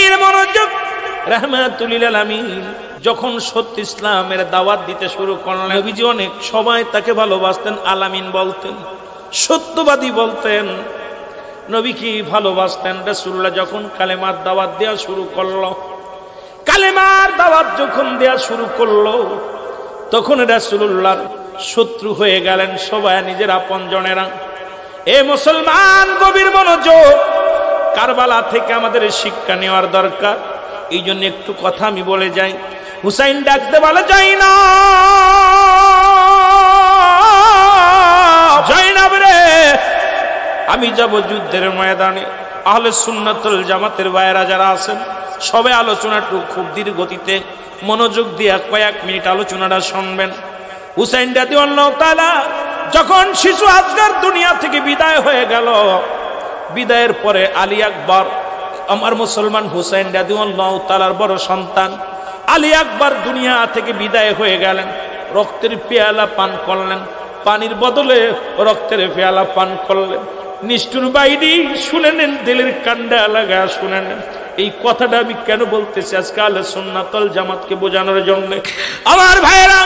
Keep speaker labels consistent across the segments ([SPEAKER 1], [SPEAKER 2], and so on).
[SPEAKER 1] গভীর মনোযোগ। রাহমাতুল লিল আলামিন যখন সত্য ইসলামের দাওয়াত দিতে শুরু করলেন, নবীজি অনেক সময় তাকে ভালোবাসতেন, আলামিন বলতেন, সত্যবাদী বলতেন। নবী কি ভালোবাসতেন? রাসূলুল্লাহ যখন কালেমার দাওয়াত দেওয়া শুরু করলো, কালেমার দাওয়াত যখন দেওয়া শুরু করলো, তখন রাসূলুল্লাহর শত্রু হয়ে গেলেন সবাই নিজের আপনজনেরা। এ মুসলমান, গভীর মনোযোগ। কারবালা থেকে আমাদের শিক্ষা নেওয়ার দরকার। এই জন্য একটু কথা আমি বলে যাই। হুসাইন ডাকতে বলে, যাই না জয়নাব রে, আমি যাব যুদ্ধের ময়দানে। আহলে সুন্নাতুল জামাতের ভাইয়েরা যারা আছেন সবাই আলোচনাটু খুব ধীর গতিতে মনোযোগ দিয়ে কয়েক মিনিট আলোচনাটা শুনবেন। হুসাইন রাদিয়াল্লাহু তাআলা যখন শিশু আসগর দুনিয়া থেকে বিদায় হয়ে গেল, বিদায়ের পরে আলী আকবর, আমার মুসলমান হুসাইন রাদিয়াল্লাহু তাআলার বড় সন্তান আলী আকবর দুনিয়া থেকে বিদায় হয়ে গেলেন। রক্তের পেয়ালা পান করলেন, পানির বদলে রক্তের পেয়ালা পান করলেন। নিষ্ঠুর বাইরি, শুনে নেন, দিলের কান্ডা লাগা শুনে নেন। এই কথাটা আমি কেন বলতেছি? আজকে আহলে সুন্নাতুল জামাতকে বোঝানোর জন্য। আমার ভাইয়েরা,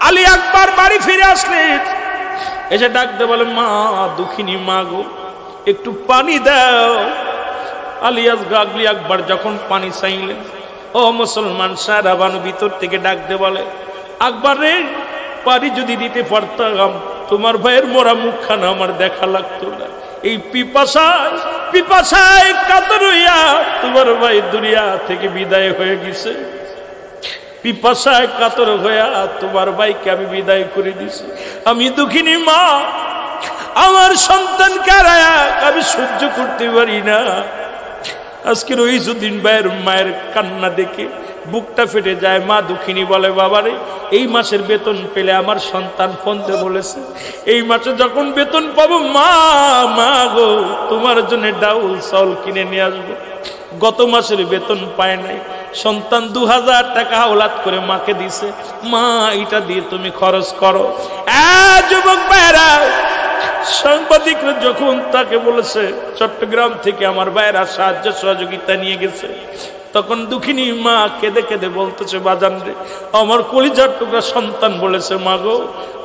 [SPEAKER 1] আলী আকবর বাড়ি ফিরে আসলেন, এসে ডাকতে বলে, মা দুঃখিনী মা গো, একটু পানি দাও। আলী আকবর যখন পানি চাইলেন, ও মুসলমান সারা বানু ভিতর থেকে ডাকতে বলে, আকবর রে, পানি যদি দিতে পারতাম তোমার ভাইয়ের মোরা মুখখানা আমার দেখা লাগতো না। এই পিপাসায় কাতর হইয়া তোমার ভাই দুনিয়া থেকে বিদায় হয়ে গেছে। পিপাসায় কাতর হইয়া তোমার ভাইকে আমি বিদায় করে দিছি। আমি দুঃখিনী মা, আমার সন্তান কারায়া আমি সহ্য করতে পারি না। আজকের ওই যদিন ভাইয়ের মায়ের কান্না দেখে বুকটা ফেটে যায়। মা দুঃখিনী বলে, বাবারে, এই মাসের বেতন পেলে আমার সন্তান ফোন দিয়ে বলেছে এই মাসে যখন বেতন পাবো মা গো তোমার জন্য ডাউল চাউল কিনে নিয়ে আসবো। গত মাসের বেতন পায় নাই, সন্তান 2000 টাকা হাওলাত করে মাকে দিছে, মা এটা দিয়ে তুমি খরচ করো। যুবক ভাইরা, সাংবাদিকরা যখন তাকে বলেছে চট্টগ্রাম থেকে আমার ভাইরা সাহায্য সহযোগিতা নিয়ে গেছে, তখন দুঃখিনী মা কেঁদে কেঁদে বলতেছে, বাজান রে, আমার কলিজার টুকরা সন্তান বলেছে, মা গো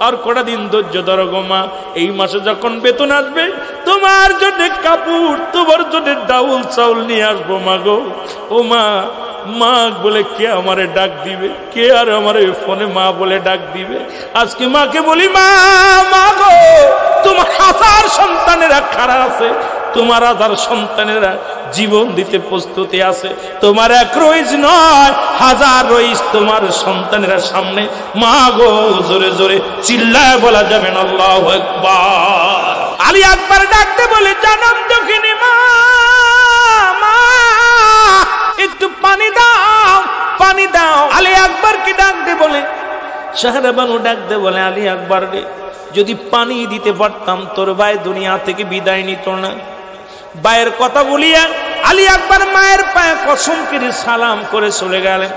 [SPEAKER 1] আর কটা দিন ধৈর্য ধরো গো মা, এই মাসে যখন বেতন আসবে তোমার জন্য কাপড়, তোমার জন্য ডাউল চাউল নিয়ে আসবো মা গো। ও মা, মা বলে কে আমারে ডাক দিবে? কে আর আমার ফোনে মা বলে ডাক দিবে? আজকে মাকে বলি, মা গো, তোমার 1000 সন্তানেরা খাড়া আছে, তোমার 1000 সন্তানেরা জীবন দিতে প্রস্তুতি আছে। তোমার এক রইজ নয়, 1000 রইজ তোমার সন্তানেরা সামনে। মা গো, জোরে জোরে চিল্লায় বলা যাবে না আল্লাহু আকবার। আলী আকবর ডাকতে বলে, জানাম দক্ষিণী মা, একটু পানি দাও, পানি দাও। আলী আকবরকে ডাকতে বলে, সাহারা বানু ডাকতে বলে, আলী আকবর রে, যদি পানি দিতে পারতাম তোর ভাই দুনিয়া থেকে বিদায় নিত না। ভাইয়ের কথা বলিয়া আলী আকবর মায়ের পায়ে কসম করে সালাম করে চলে গেলেন।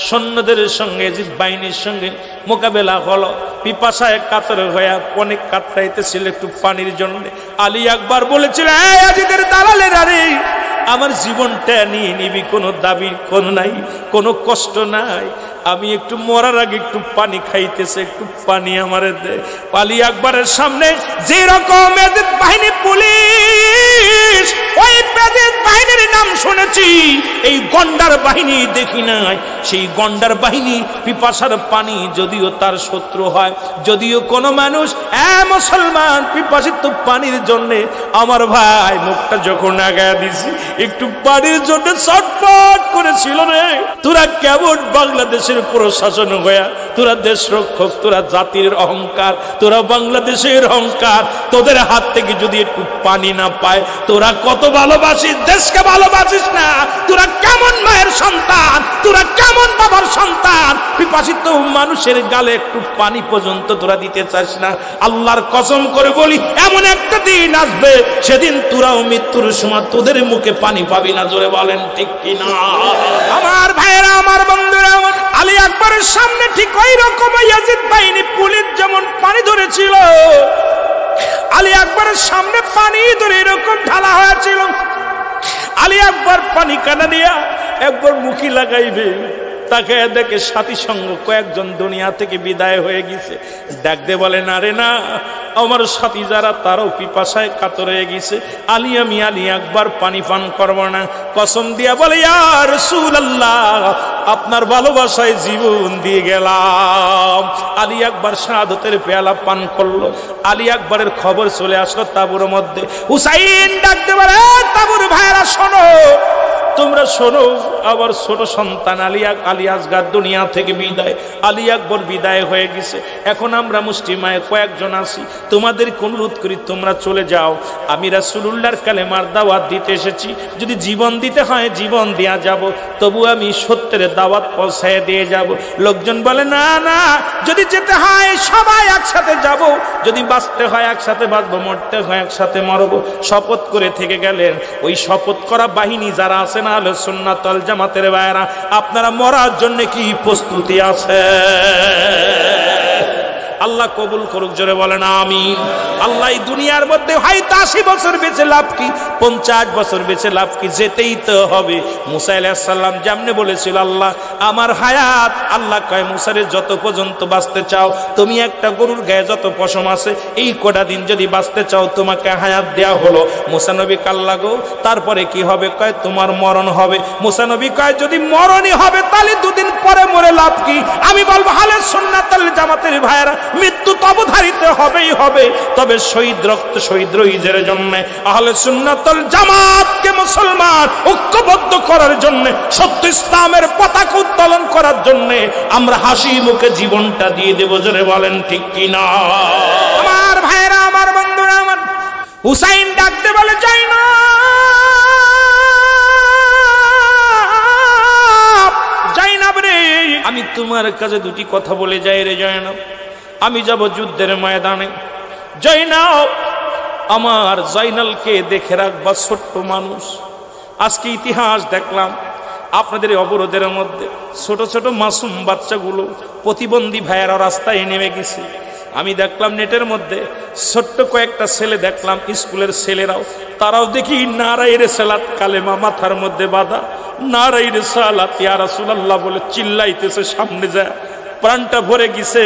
[SPEAKER 1] সৈন্যদের সঙ্গে ইয়াজিদ বাহিনীর সঙ্গে মোকাবেলা হলো। পিপাসায় কাতর হয়ে অনেক কাতরাইতেছিল একটু পানির জন্য। আলী আকবর বলেছিল, ইয়াজিদের দালালেরা রে, আমার জীবনটা নিয়ে নিবি, কোনো দাবি কোনো নাই, কোনো কষ্ট নাই, আমি একটু মরার আগে একটু পানি খাইতেছে, একটু পানি আমারে দে। আলী আকবরের সামনে যে রকম ইয়াজিদ বাহিনী পুলিশ, ওই ইয়াজিদ বাহিনীর নাম শুনেছি, এই গন্ডার বাহিনী দেখি নাই। সেই গন্ডার বাহিনী পিপাসার পানি যদিও তার শত্রু হয়, যদিও কোনো মানুষ মুসলমান পিপাসিত পানির জন্য আমার ভাই মুখটা যখন আগায় দিছি, একটু পানির জন্য ছটফট করেছিল রে। তোরা কেমন বাংলাদেশের প্রশাসন হইয়া, তোরা দেশ রক্ষক, তোরা জাতির অহংকার, তোরা বাংলাদেশের অহংকার, তোদের হাত থেকে যদি একটু পানি না পায়, তোরা কত ভালোবাসিস, দেশকে ভালোবাসিস না। তোরা কেমন মায়ের সন্তান, তোরা কেমন বাবার সন্তান, পিপাসিত মানুষের গালে একটু পানি পর্যন্ত তোরা দিতে চাস না। আল্লাহর কসম করে বলি, এমন একটা দিন আসবে সেদিন তোরাও মৃত্যুর সময় তোদের মুখে পানি পাবি না। জোরে বলেন ঠিক কিনা? আমার ভাইয়েরা, আমার বন্ধুরা, আলী আকবরের সামনে ঠিক ওই রকম ইয়াজিদ বাহিনী পুলিশ যেমন পানি ধরেছিল, আলী আকবরের সামনে পানি ধরে এরকম ঢালা হয়েছিল। আলী আকবর পানি কানা দিয়া একবার মুখি লাগাইবে, তাকে দেখে সাথী সঙ্গ কয়েকজন দুনিয়া থেকে বিদায় হয়ে গেছে। ডাকতে বলে না রে না, আমার সাথী যারা তারও পিপাসায় কাতর হয়ে গেছে। আলী আকবর পানি পান করব না। কসম দিয়া বলে ইয়া রাসূলুল্লাহ, আপনার ভালোবাসায় জীবন দিয়ে গেলাম। আলী আকবর শাহাদাতের পেয়ালা পান করলো। আলী আকবরের খবর চলে আসলো তাঁবুর মধ্যে। হুসাইন ডাকতে বলে তাঁবুর ভাইরা শোনো, তোমরা শোনো, আবার ছোট সন্তান আলী আসগার দুনিয়া থেকে বিদায়। আলী আকবর বিদায় হয়ে গেছে। এখন আমরা মুসলিমায় কয়েকজন আছি, তোমাদের অনুরোধ করি তোমরা চলে যাও। আমি রাসূলুল্লাহর কালেমার দাওয়াত দিতে এসেছি, যদি জীবন দিতে হয় জীবন দেয়া যাব, তবু আমি সত্যের দাওয়াত পৌঁছায় দিয়ে যাব। লোকজন বলে না না, যদি যেতে হয় সবাই একসাথে যাব, যদি বাঁচতে হয় একসাথে বাঁচবো, মরতে হয় একসাথে মরবো। শপথ করে থেকে গেলেন। ওই শপথ করা বাহিনী যারা আছে না, আহলে সুন্নাত ওয়াল জামাতের ভাইরা, আপনারা মরার জন্য কি প্রস্তুতি আছে? আল্লাহ কবুল করুক, জোরে বলেন আমিন। আল্লাহ এই দুনিয়ার মধ্যে হয়তো 80 বছর বেঁচে লাভ কি, 50 বছর বেঁচে লাভ কি, যেতেই তো হবে। মুসা আলাইহিস সালাম যেমনে বলেছিল আল্লাহ আমার হায়াত, আল্লাহ কয় মুসারে যত পর্যন্ত বাঁচতে চাও, তুমি একটা গরুর গায়ে যত পশম আছে এই কটা দিন যদি বাঁচতে চাও তোমাকে হায়াত দেয়া হলো। মুসা নবী কাল্লা গো, তারপরে কি হবে? কয় তোমার মরণ হবে। মুসা নবী কয় যদি মরণই হবে তাহলে 2 দিন পরে মরে লাভ কি? আমি বলবো আহলে সুন্নাত ওয়াল জামাতের ভাইরা, মৃত্যু তো অবধারিত হবেই হবে, তবে শহীদ রক্ত শহীদ রইজের জন্য, আহলে সুন্নাত ওয়াল জামাতকে মুসলমান ঐক্যবদ্ধ করার জন্য, সত্য ইসলামের পতাকা উত্তোলন করার জন্য আমরা হাসি মুখে জীবনটা দিয়ে দেব। জোরে বলেন ঠিক কিনা? আমার ভাইরা, আমার বন্ধুরা, আমার হুসাইন ডাকতে বলে যাই না, জয়নাব রে, আমি তোমার কাছে 2টি কথা বলে যাই রে জয়নাব। আমি যাব যুদ্ধের ময়দানে। জয়নাব, আমার জয়নালকে দেখে রাখবা, ছোট্ট মানুষ। আজকে ইতিহাস দেখলাম আপনাদের অবরোধের মধ্যে ছোট ছোট মাসুম বাচ্চাগুলো, প্রতিবন্ধী ভাইয়েরা রাস্তায় নেমে গেছে। আমি দেখলাম নেটের মধ্যে ছোট্ট কয়েকটা ছেলে দেখলাম, স্কুলের ছেলেরাও, তারাও দেখি নারায়ে রিসালাত কালেমা মাথার মধ্যে বাঁধা, নারায়ে রিসালাত ইয়া রাসূলুল্লাহ বলে চিল্লাইতেছে। সামনে যায় প্রাণটা ভরে গেছে।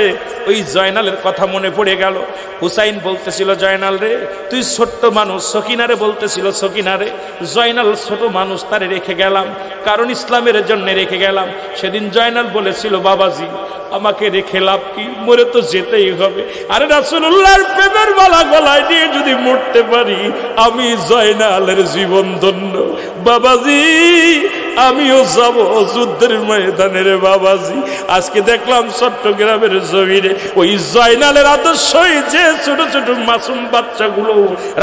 [SPEAKER 1] ওই জয়নালের কথা মনে পড়ে গেল। হুসাইন বলতেছিল জয়নাল রে তুই ছোট্ট মানুষ, সকিনারে বলতেছিল সকিনারে, জয়নাল ছোট মানুষ, তারে রেখে গেলাম, কারণ ইসলামের জন্য রেখে গেলাম। সেদিন জয়নাল বলেছিল বাবাজি আমাকে রেখে লাভ কি, মরে তো যেতেই হবে। আরে রাসূলুল্লাহর প্রেমের মালা গলায় দিয়ে যদি মরতে পারি আমি জয়নালের জীবন ধন্য। বাবাজি আমিও যাব যুদ্ধের ময়দানে রে বাবাজি। আজকে দেখলাম চট্টগ্রামের জমিনে ওই জয়নালের আদর্শই যে ছোট ছোট মাসুম বাচ্চাগুলো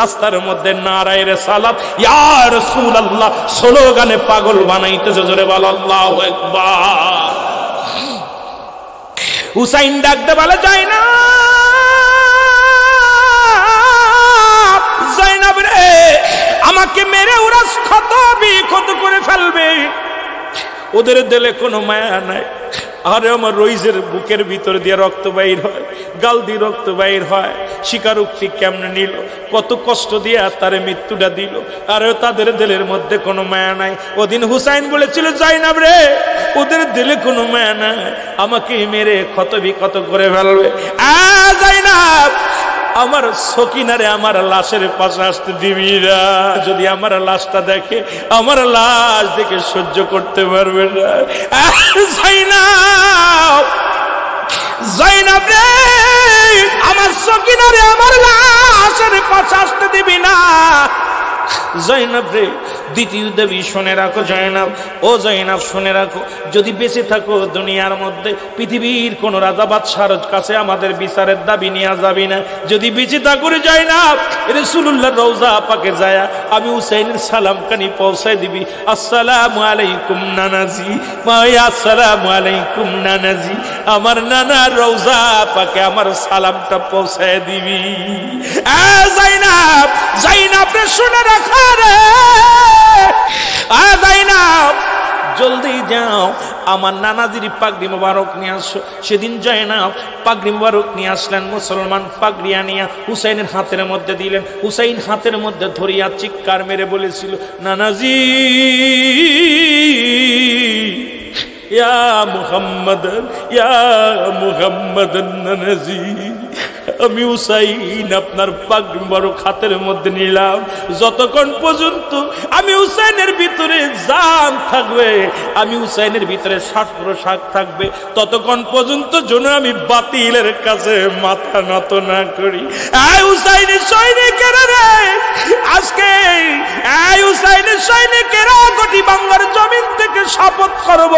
[SPEAKER 1] রাস্তার মধ্যে নারায়ে রিসালাত ইয়া রাসূলুল্লাহ স্লোগানে পাগল বানাইতেছে। জোরে বল আল্লাহু আকবার। হুসাইন ডাকতে বলে জয়নাব রে, আমাকে মেরে ওরা ক্ষত করে ফেলবে, ওদের দিলে কোনো মায়া নাই। আরে আমার রইজের বুকের ভিতর দিয়ে রক্ত বাইর হয়, গাল দিয়ে রক্ত বাইর হয়। স্বীকারোক্তি কেমনে নিল, কত কষ্ট দিয়ে তারে মৃত্যুটা দিল, আর তাদের দিলের মধ্যে কোনো মায়া নাই। ওদিন হুসাইন বলেছিল জয়নাব রে ওদের দিলে কোনো মায়া নাই, আমাকে মেরে ক্ষত বিক্ষত করে ফেলবে। জয়নাব আমার সকিনারে আমার লাশের পাশে আসতে দিবি না, যদি আমার লাশটা দেখে আমার লাশ দেখে সহ্য করতে পারবে না। জয়নাব রে আমার সকিনারে আমার লাশের পাশে আসতে দিবি না। জয়নাব রে দ্বিতীয় দাবি শুনে রাখো জয়নাব, ও জয়নাব শুনে রাখো, যদি বেঁচে থাকো দুনিয়ার মধ্যে পৃথিবীর কোন রাজা বাদশার কাছে আমাদের বিচারের দাবি নিয়ে যাবি না। যদি বেঁচে থাকো রে জয়নাব রাসূলুল্লাহর রওজা পাকে যায় আমি হুসাইনের সালাম কানি পৌঁছায় দিবি, আসসালামু আলাইকুম নানাজি, মায়া আসসালামু আলাইকুম নানাজি, আমার নানার রওজা পাকে আমার সালামটা পৌঁছায় দিবি। জয়নাব, জয়নাব রে শুনে রাখো রে, জলদি যাও, আমার নানাজির পাগড়ি মোবারক নিয়ে আসো। সেদিন জয়নাব পাগড়ি মোবারক নিয়ে আসলেন, মুসলমান পাগড়ি আনিয়া হুসাইনের হাতের মধ্যে দিলেন। হুসাইন হাতের মধ্যে ধরিয়া চিৎকার মেরে বলেছিল, নানাজি ইয়া মুহাম্মাদান, ইয়া মুহাম্মাদান নানাজি, আমি হুসাইন আপনার পাগড়ি মোবারক হাতের মধ্যে নিলাম। যতক্ষণ পর্যন্ত আমি হুসাইনের ভিতরে জান থাকবে, আমি হুসাইনের ভিতরে শ্বাস প্রশ্বাস থাকবে, ততক্ষণ পর্যন্ত যেন আমি বাতিলের কাছে মাথা নত না করি। এই হুসাইনের সৈনিকেরা রে, আজকে এই হুসাইনের সৈনিকেরা গোটি বাংলার জমিন থেকে শপথ করব,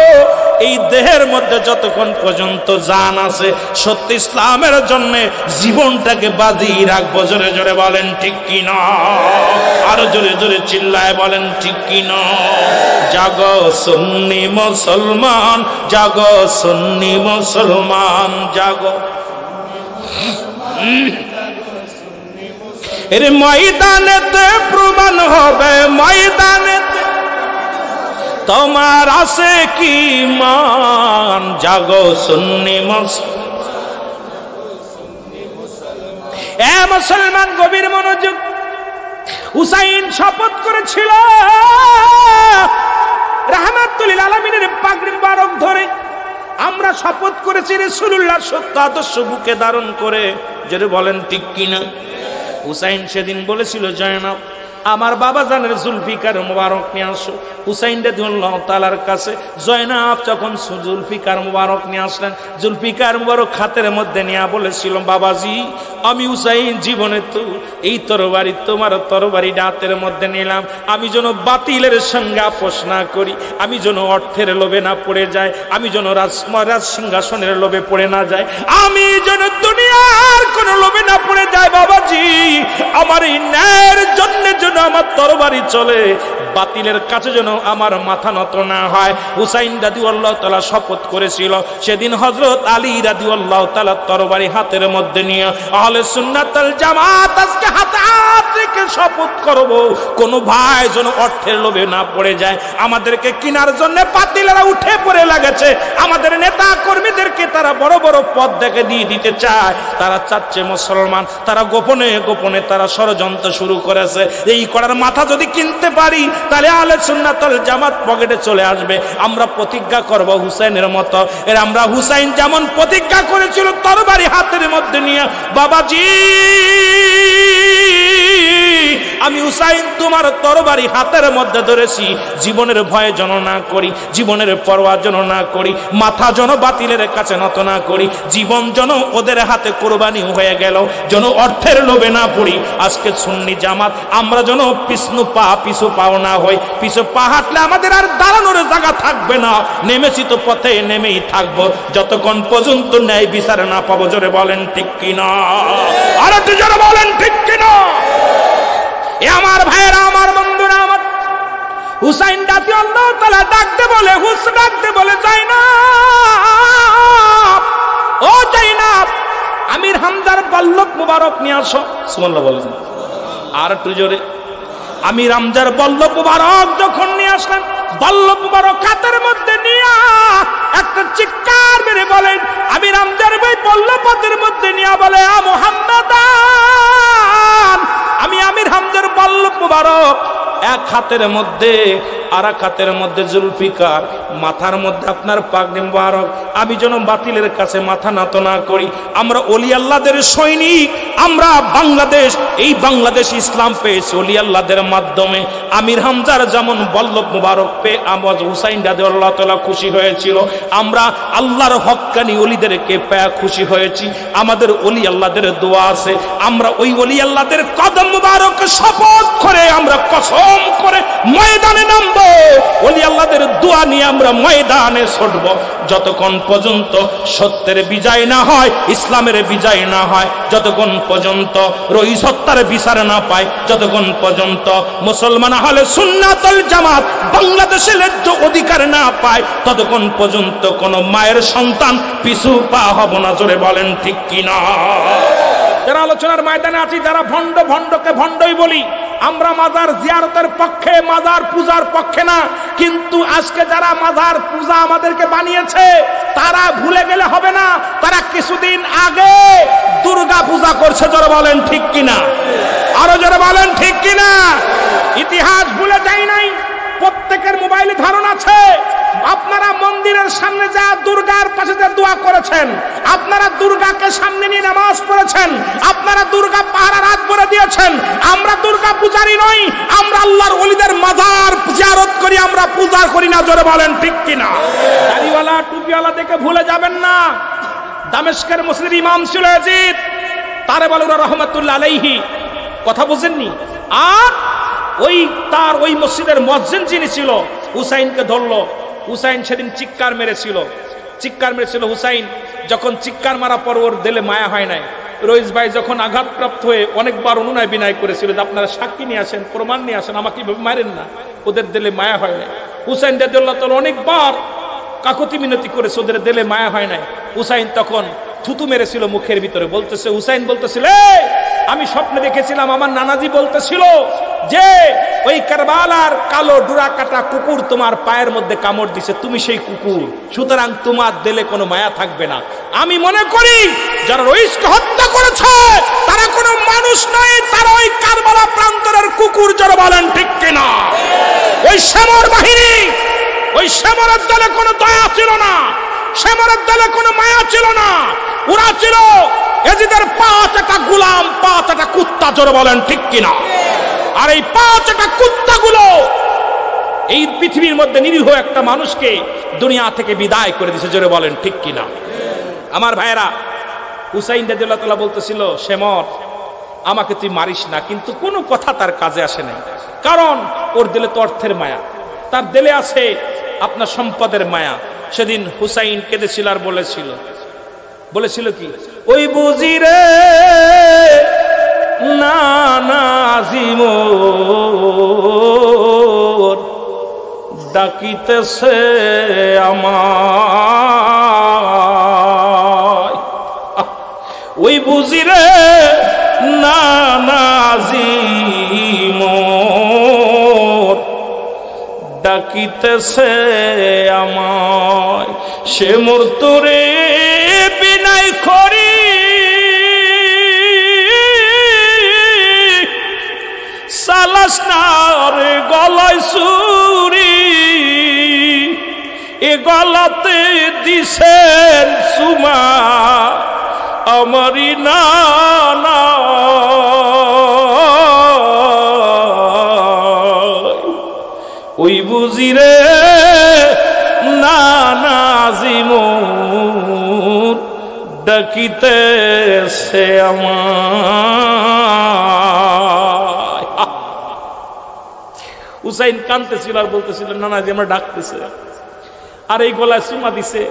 [SPEAKER 1] এই দেহের মধ্যে যতক্ষণ পর্যন্ত জান আছে সত্য ইসলামের জন্য জীবনটাকে বাজি রাখবো। জোরে জোরে বলেন ঠিক কি না? আরো জোরে জোরে চিল্লায় বলেন ঠিক কি না? জাগো সুন্নি মুসলমান, জাগো সুন্নি মুসলমান, জাগো। এর ময়দানেতে প্রমাণ হবে, ময়দানেতে তোমার আছে কি মান, জাগো সুন্নি মুসলমান। এ মুসলমান গভীর মনোযোগ। হুসাইন শপথ করেছিল রাহমাতুল লিল আলামিনের পাগড়ি মোবারক ধরে, আমরা শপথ করেছি রাসূলুল্লাহর সত্য আদর্শ বুকে ধারণ করে। যদি বলেন ঠিক কিনা? হুসাইন সেদিন বলেছিল, জয়নাব আমার বাবা জানের জুলফিকার মোবারক নিয়ে আসো। হুসাইন রাদিয়াল্লাহু তাআলার কাছে জয়নাব যখন জুলফিকার মোবারক নিয়ে আসলেন, জুলফিকার মোবারক হাতের মধ্যে নিয়ে বলেছিল, বাবাজি আমি হুসাইন জীবনে তো এই তরবারি তোমার তরবারি হাতের মধ্যে নিলাম, আমি যেন বাতিলের সঙ্গে আপোষ না করি, আমি যেন অর্থের লোভে না পড়ে যায়, আমি যেন রাজ সিংহাসনের লোভে পড়ে না যায়, আমি যেন দুনিয়ার কোন লোভে না পড়ে যায়। বাবাজি আমার এই ন্যায়ের জন্য যেন আমার তরবারি চলে, বাতিলের কাছে যেন আমার মাথা নত না হয়। হুসাইন রাদিয়াল্লাহু তাআলা শপথ করেছিল। সেদিন হযরত আলী রাদিয়াল্লাহু তাআলা তরবারি হাতের মধ্যে নিয়ে আহলে সুন্নাত ওয়াল জামাত আজকে হাতে হাত রেখে শপথ করব, কোন ভাই যেন অর্থের লোভে না পড়ে যায়। আমাদেরকে কিনার জন্য বাতিলেরা উঠে পড়ে লাগেছে, আমাদের নেতা কর্মীদেরকে তারা বড় বড় পদ দেখে দিয়ে দিতে চায়, তারা চাচ্ছে মুসলমান, তারা গোপনে গোপনে তারা ষড়যন্ত্র শুরু করেছে। এই করার মাথা যদি কিনতে পারি তাহলে আহলে সুন্নাত ওয়াল জামাত পকেটে চলে আসবে। আমরা প্রতিজ্ঞা করব হুসাইনের মতো। এর আমরা হুসাইন যেমন প্রতিজ্ঞা করেছিল তরবারি হাতের মধ্যে নিয়ে, বাবাজি আমি হুসাইন তোমার তরবারি হাতের মধ্যে ধরেছি, জীবনের ভয় যেন না করি, জীবনের পরোয়া যেন না করি, মাথা যেন বাতিলের কাছে নত না করি, জীবন যেন ওদের হাতে কোরবানি হয়ে গেল, যেন অর্থের লোভে না পড়ি। আজকে সুন্নি জামাত আমরা যেন পিছু পাও না হই, পিছু পা হাঁটলে আমাদের আর দাঁড়ানোর জায়গা থাকবে না। নেমেছি তো পথে নেমেই থাকবো যতক্ষণ পর্যন্ত ন্যায় বিচার না পাবো। জোরে বলেন ঠিক কিনা? আর একটু জোরে বলেন ঠিক কিনা? এ আমার ভাইয়েরা, আমার বন্ধুরা, আমার হুসাইন রাদিয়াল্লাহু তাআলা ডাকতে বলে, ডাকতে বলে, জাইনাব ও জাইনাব আমির হামজার বল্লভ মুবারক নিয়ে আসো। সুবহানাল্লাহ বলেন। আর একটু জোরে। আমির হামজার বল্লভ মুবারক যখন নিয়ে আসলেন, বল্লভ মুবারক হাতের মধ্যে নিয়ে একটা চিৎকার মেরে বলেন, আমির হামজার ভাই বল্লভ হাতের মধ্যে নিয়ে বলে, আ মুহাম্মাদান, আমি আমির হামজার বল্লভ মুবারক। এক হাতের মধ্যে আর এক হাতের মধ্যে জুলফিকার, মাথার মধ্যে আপনার পাগড়ি মুবারক। আমি যেন বাতিলের কাছে মাথা নত না করি। আমরা ওলি আল্লাহদের সৈনিক, আমরা বাংলাদেশ, এই বাংলাদেশ ইসলাম পেয়েছে ওলি আল্লাহদের মাধ্যমে। আমির হামজার যেমন বল্লভ মুবারক পেয়ে আমার হুসাইন রাদিয়াল্লাহু তাআলা খুশি হয়েছিল, আমরা আল্লাহর হক্কানি ওলিদেরকে পেয়ে খুশি হয়েছি। আমাদের ওলি আল্লাহদের দোয়া আছে, আমরা ওই ওলি আল্লাহদের কদম মুবারক শপথ করে, আমরা কসম করে ময়দানে নামব, ওলি আল্লাহদের দোয়া নিয়ে আমরা ময়দানে ছুটব। যতক্ষণ পর্যন্ত সত্যের বিজয় না হয়, ইসলামের বিজয় না হয়, যতক্ষণ পর্যন্ত রইস হত্যার বিচার না পায়, যতক্ষণ পর্যন্ত মুসলমান আহলে সুন্নাত ওয়াল জামাত বাংলাদেশের ন্যায্য অধিকার না পায়, ততক্ষণ পর্যন্ত কোন মায়ের সন্তান পিছু পা হব না। জোরে বলেন ঠিক কিনা? যারা আলোচনার ময়দানে আছি, যারা ভণ্ড, ভণ্ডকে ভণ্ডই বলি। আমরা মাজার জিয়ারতের পক্ষে, মাজার পূজার পক্ষে না। কিন্তু আজকে যারা মাজার পূজা আমাদেরকে বানিয়েছে, তারা ভুলে গেলে হবে না, তারা কিছুদিন আগে দুর্গা পূজা করছে। জোরে বলেন ঠিক কিনা, আরো জোরে বলেন ঠিক কিনা। ইতিহাস ভুলে যাই নাই। প্রত্যেকের মোবাইলে ধারণা আছে, আপনারা মন্দিরের সামনে যা দুর্গার পাশে যে দোয়া করেছেন, আপনারা দুর্গাকে সামনে নিয়ে নামাজ পড়েছেন, আপনারা দুর্গা পাহারা রাত করে দিয়েছেন। আমরা দুর্গা পূজারি নই, আমরা আল্লাহর ওলিদের মাজার জিয়ারত করি, আমরা পূজা করি না। জোরে বলেন ঠিক কিনা। দাড়িওয়ালা টুপিওয়ালা দেখে ভুলে যাবেন না, দামেস্কের মুসলিম ইমাম ছিল ইয়াজিদ তারেবালুরা রহমাতুল্লাহ আলাইহি, কথা বুঝেননি? আর তার ওই মসজিদের মুয়াজ্জিন যিনি ছিল, হুসাইনকে ধরলো। হুসাইন সেদিন চিৎকার মেরেছিল। হুসাইন যখন চিৎকার মারা পর ওর দিলে মায়া হয় নাই। রইস ভাই যখন আঘাতপ্রাপ্ত হয়ে অনেকবার অনুনয় বিনয় করেছিল যে আপনারা সাক্ষী নিয়ে আসেন, প্রমাণ নিয়ে আসেন, আমাকে মারেন না, ওদের দিলে মায়া হয় নাই। হুসাইন রাদিয়াল্লাহু তাআলা অনেকবার কাকুতি মিনতি করেছে, ওদের দিলে মায়া হয় নাই। হুসাইন তখন থুতু মেরেছিল মুখের ভিতরে। হুসাইন বলতেছিল, আমি স্বপ্নে দেখেছিলাম আমার নানাজি বলতেছিল যে ওই কারবালার কালো ডুরা কাটা কুকুর তোমার পায়ের মধ্যে কামড় দিছে, তুমি সেই কুকুর, সুতরাং তোমার দিলে কোনো মায়া থাকবে না। আমি মনে করি যারা রইসকে হত্যা করেছে তারা কোনো মানুষ নয়, তারা ওই কারবালা প্রান্তরের কুকুর। যারা বলেন ঠিক কিনা। ওই সেমর বাহিনী, ওই সেমরের দলে কোনো দয়া ছিল না, সেমরের দলে কোনো মায়া ছিল না। ওরা ছিল ইয়াজিদের পাঁচটা গোলাম, পাঁচটা কুত্তা। জোরে বলেন ঠিক কিনা। আর এই পাঁচটা কুত্তাগুলো এই পৃথিবীর মধ্যে নিরীহ একটা মানুষকে দুনিয়া থেকে বিদায় করে দিয়েছে। জোরে বলেন ঠিক কিনা। আমার ভাইয়েরা, হুসাইন রাদিয়াল্লাহু তাআলা বলতেছিল, সেমর আমাকে তুই মারিস না, কিন্তু কোনো কথা তার কাজে আসে নাই, কারণ ওর দিলে তো অর্থের মায়া, তার দিলে আছে আপনার সম্পদের মায়া। সেদিন হুসাইন কেঁদেছিল আর বলেছিল কি, ওই বুঝি রে নানাজিম ডাকিতেছে আমায়, ওই বুঝি রে নানাজিম ডাকিতেছে আমায়, সে মূর্তরে বিনাই করি সালাসনার গলায় সুরি, এ গলাতে দিছেন সুমা আমারি নানা, ওই বুঝি রে নানাজিম ডাকিতেছে আমায়। হুসাইন কাঁদতেছিল আর বলতেছিল, নানাজি আমরা ডাকতেছে। আর এই গলায় চুমা দিছে।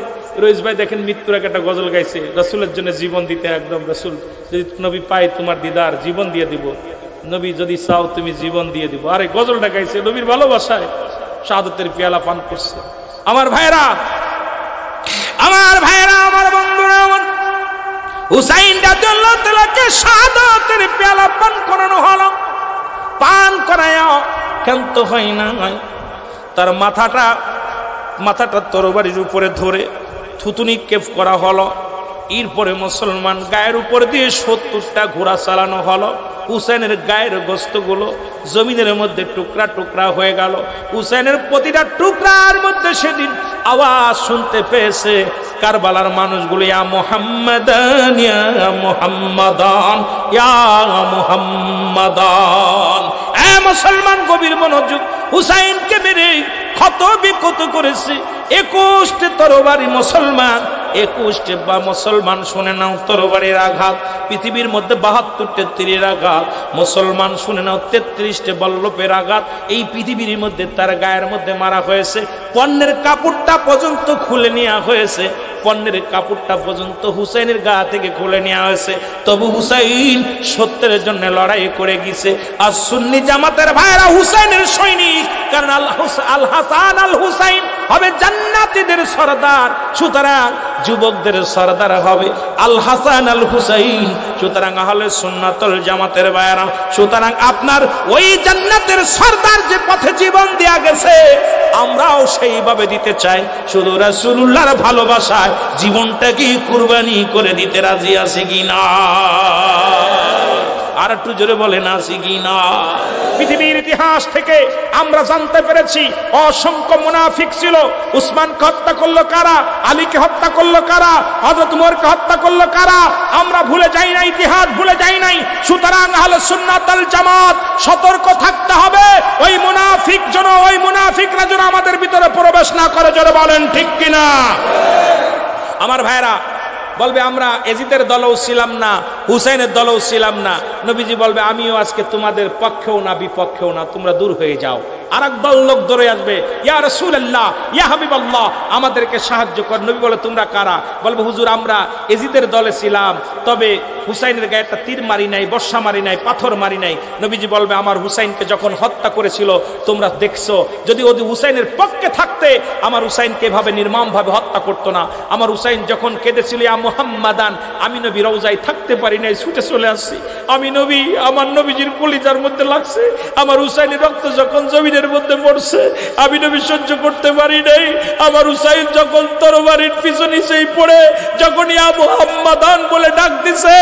[SPEAKER 1] রইস ভাই দেখেন মৃত্যুর আগে একটা গজল গাইছে, রাসূলের জন্য জীবন দিতে, একদম রাসূল যদি নবী পাই তোমার দিদার জীবন দিয়ে দিব, নবী যদি চাও তুমি জীবন দিয়ে দিব। আর এই গজলটা গাইছে নবীর ভালোবাসায়, শাহাদাতের পেয়ালা পান করছে। আমার ভাইরা, আমার বন্ধুরা, হুসাইন রাদিয়াল্লাহু তাআলাকে শাহাদাতের পেয়ালা পান করানো হলো। পান করায় ক্ষান্ত হয় না, তার মাথাটা তরবারির উপরে ধরে থুতু নিক্ষেপ করা হলো। এরপরে মুসলমান গায়ের উপর দিয়ে 70টা ঘোড়া চালানো হলো। হুসাইনের গায়ের গোস্তগুলো জমিনের মধ্যে টুকরা টুকরা হয়ে গেল। হুসাইনের প্রতিটা টুকরার মধ্যে সেদিন আওয়াজ শুনতে পেয়েছে কারবালার মানুষগুলো, ইয়া মুহাম্মাদান ইয়া মুহাম্মাদান ইয়া মুহাম্মাদান। এ মুসলমান, গভীর মনোযোগ। হুসাইনকে মেরে ক্ষত বিক্ষত করেছে 21টি তরবারি। মুসলমান 21টি বা মুসলমান শুনে নাও তরবারির আঘাত। পৃথিবীর মধ্যে 72টি তীরের আঘাত। মুসলমান শুনে নাও 33টি বল্লভের আঘাত এই পৃথিবীর মধ্যে তার গায়ের মধ্যে মারা হয়েছে। পণ্যের কাপড়টা পর্যন্ত খুলে নেওয়া হয়েছে, পণ্যের কাপড়টা পর্যন্ত হুসাইনের গা থেকে খুলে নেওয়া হয়েছে। তবু হুসাইন সত্যের জন্য লড়াই করে গেছে। আর সুন্নি জামাতের ভাইরা হুসাইনের সৈনিক, কারণ আল হাসান আল হুসাইন হবে জান্নাতীদের সরদার। সুতরাং যুবকদের সরদার হবে আল হাসান আল হুসাইন। সুতরাং আহলে সুন্নাত ওয়াল জামাতের ভাইরা, সুতরাং আপনার ওই জান্নাতের সরদার যে পথে জীবন দেয়া গেছে আমরাও সেইভাবে দিতে চাই। শুধু রাসূলুল্লাহর ভালোবাসায় জীবনটা কি কুরবানি করে দিতে রাজি আছি কিনা? আর একটু জোরে বলেন আছি কিনা? পৃথিবীর ইতিহাস থেকে আমরা জানতে পেরেছি অসংখ্য মুনাফিক ছিল। উসমানকে হত্যা করলো কারা? আলীকে হত্যা করলো কারা? হযরত উমরকে হত্যা করলো কারা? আমরা ভুলে যাই না, ইতিহাস ভুলে যাই নাই। সুতরাং আহলে সুন্নাত ওয়াল জামাত সতর্ক থাকতে হবে ওই মুনাফিকরা যেন আমাদের ভিতরে প্রবেশ না করে। জোরে বলেন ঠিক কিনা? আমার ভাইরা বলবে আমরা এজিদের দলেও ছিলাম না, হুসাইনের দলেও ছিলাম না। নবীজি বলবে আমিও আজকে তোমাদের পক্ষেও না বিপক্ষেও না, তোমরা দূর হয়ে যাও। আর এক দল লোক ধরে আসবে, ইয়া রাসূলুল্লাহ, ইয়া হাবিবাল্লাহ, আমাদেরকে সাহায্য কর। নবী বলে তোমরা কারা? বলবে হুজুর আমরা এজিদের দলে ছিলাম, তবে হুসাইনের গায়ে একটা তীর মারি নাই, বর্ষা মারি নাই, পাথর মারি নাই। নবীজি বলবে আমার হুসাইনকে যখন হত্যা করেছিল তোমরা দেখছো, যদি ওদের হুসাইনের পক্ষে থাকতে আমার হুসাইনকে এভাবে নির্মমভাবে হত্যা করতো না। আমার হুসাইন যখন কেঁদেছিল ইয়া মুহাম্মাদান, আমি নবী রওজায় থাকতে পারি নাই, ছুটে চলে আসছি। আমি নবী, আমার নবীজির কলিজার মধ্যে লাগছে, আমার হুসাইনের রক্ত যখন জমিনের মধ্যে পড়ছে আমি নবী সহ্য করতে পারি নাই। আমার হুসাইন যখন তরবারির পিছনে নিচেই পড়ে যখন ইয়া মুহাম্মাদান বলে ডাক দিছে